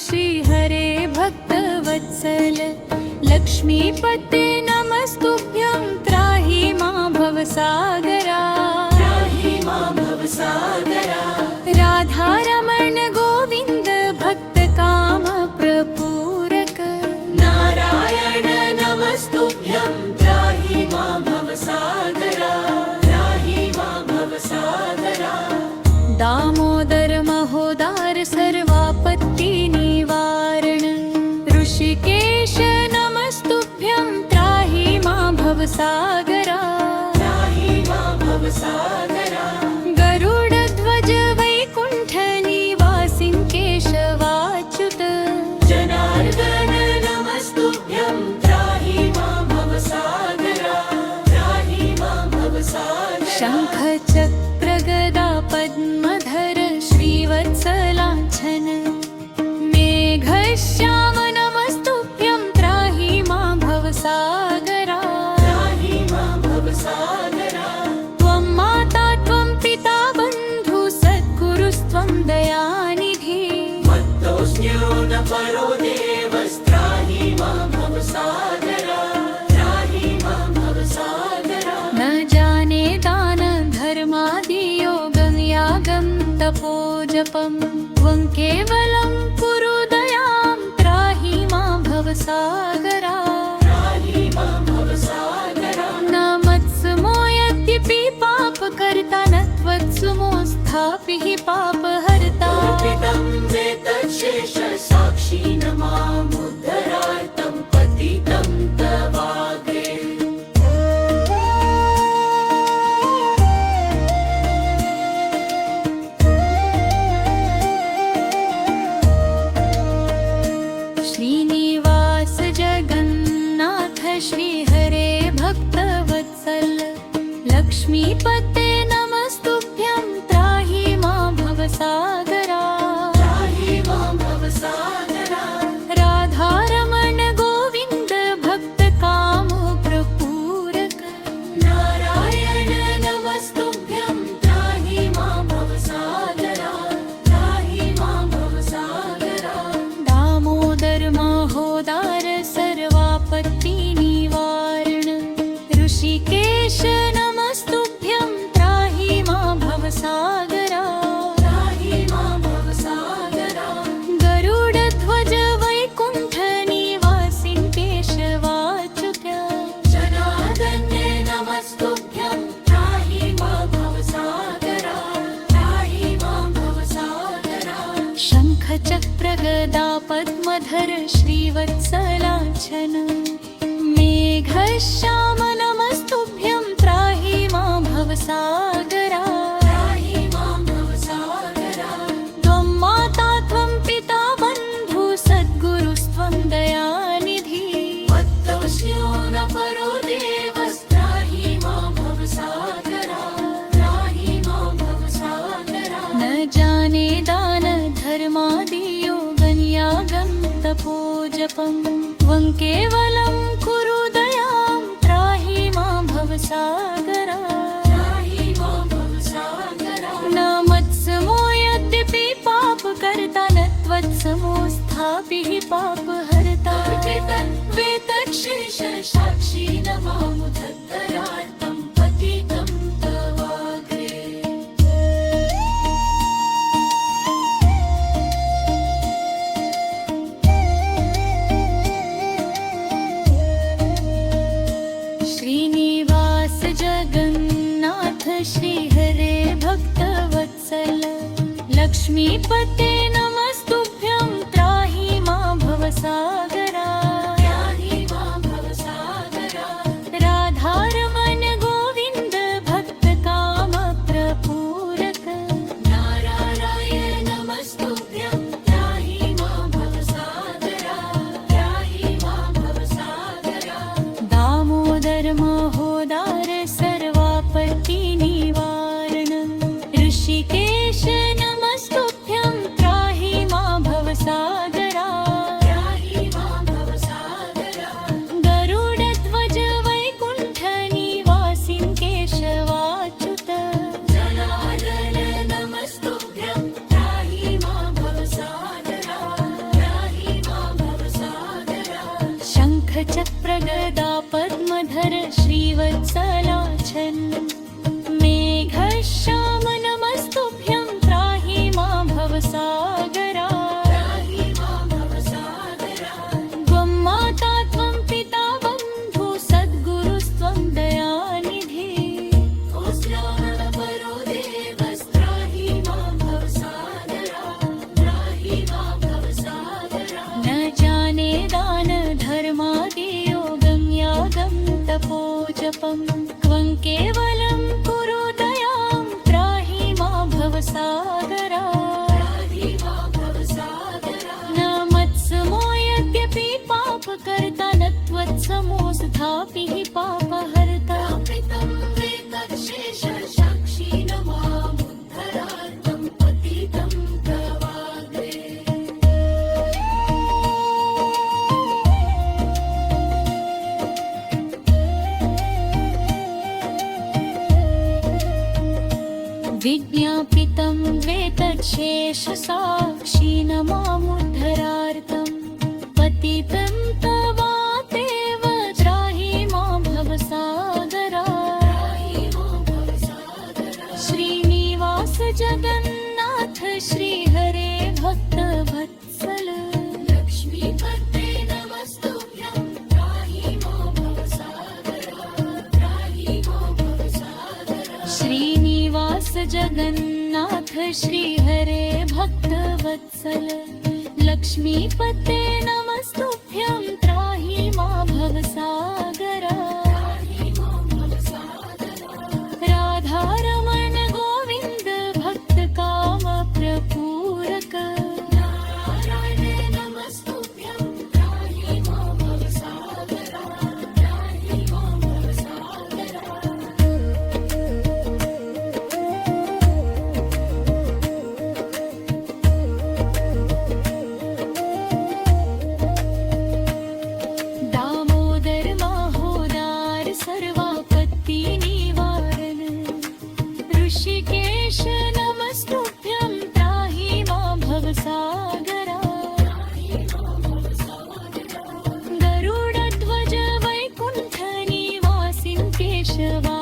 श्रीहरे भक्तवत्सल लक्ष्मीपते नमस्तुभ्यं त्राहि मां भवसागरा राधारमण गोविन्द भक्तकाम प्रपूरक नारायण नमस्तुभ्यं त्राहि मां भवसागरा दामोदर महोदार सर्वापत्ति निवारण ऋषिकेश नमस्तुभ्यं त्राहि मां भवसागरा गरुडध्वज वैकुण्ठ निवासिं केशवाच्युत जनार्दन नमस्तुभ्यं त्राहि मां भवसागरा शङ्ख चक्र गदा पद्मधर श्रीवत्सलाञ्छन मेघश्याम नमस्तुभ्यं त्राहि मां भवसागरा त्वं माता त्वं पिता बन्धु सद्गुरुस्त्वं दयानिधि मत्तोऽस्म्यो न परो देवस्त्राहि मां भवसागरा न जाने दान धर्मादि योगं यागं तपोजपं त्वं केवलं कुरु दयां त्राहि मां भवसागरा न मत्समो यद्यपि पापकर्ता न त्वत्समो स्थापि पापहर्ता साक्षी न मामुद्धरार्तं पतितं तवाग्रे श्रीनिवास जगन्नाथ श्रीहरे भक्तवत्सल लक्ष्मीपते नमस्तुभ्यं त्राहि मां भवसागरा राधारमण गोविन्द भक्तकाम प्रपूरक नारायण नमस्तुभ्यं त्राहि मां भवसागरा दामोदर महोदार सर्वापत्ति निवारण ऋषिकेश नमस्तुभ्यं त्राहि मां भवसागरा गरुडध्वज वैकुण्ठ निवासिं केशवाच्युत जनार्दने नमस्तुभ्यं त्राहि मां भवसागरा शङ्ख चक्र गदा पद्मधर श्रीवत्सलाञ्छन मेघश्याम नमस्तुभ्यं त्राहि मां भवसागरा त्वं माता त्वं पिता बन्धु सद्गुरुस्त्वं दयानिधि मत्तोऽस्म्यो न परो देवस्त्राहि मां भवसागरा न जाने दान धर्मादि योगं यागं तपोजपं त्वं केवलं कुरु दयां त्राहि मां भवसागरा न मत्समो यद्यपि पापकर्ता न त्वत्समो स्थापि पापहर्ता वेतच्छेष साक्षी न मामुद्धरार्तं पतितं तवाग्रे श्रीनिवास जगन्नाथ श्रीहरे भक्तवत्सल लक्ष्मीपते नमस्तुभ्यं त्राहि मां भवसागरा राधारमण गोविन्द भक्तकाम प्रपूरक नारायण नमस्तुभ्यं त्राहि मां भवसागरा दामोदर महोदार सर्वापत्ति निवारण ऋषिकेश नमस्तुभ्यं त्राहि मां भवसागरा तथापि हि पापहर्ता व्यापितं वेतच्छेषसाक्षी न मामुद्धरार्थं पतितं प्रवादे विज्ञापितं वेतच्छेषसाक्षी न मामुद्धरार्थं पतितं तवातेव त्राहि मां भवसागरात् श्रीनिवास जगन्नाथ श्रीहरे भक्तवत्सल लक्ष्मीपते नमस्तुभ्यं त्राहि मां भवसागरात् त्राहि मां भवसागरात् श्रीनिवास जगन्नाथ श्रीहरे भक्तवत्सल लक्ष्मीपते नमस्तुभ्यं त्राहि मा भवसागरात् राधारमण गोविन्द भक्त काम प्रपूरक नारायणे नमस्तुभ्यं त्राहि मां भवसागरात् त्राहि मां भवसागरात् दामोदर माहोदार सर्वापत्ति निवारण ऋषिकेश नमस्तुभ्यं त्राहि मा भवसागरात् गरुडध्वज वैकुण्ठ निवासिन् केशवा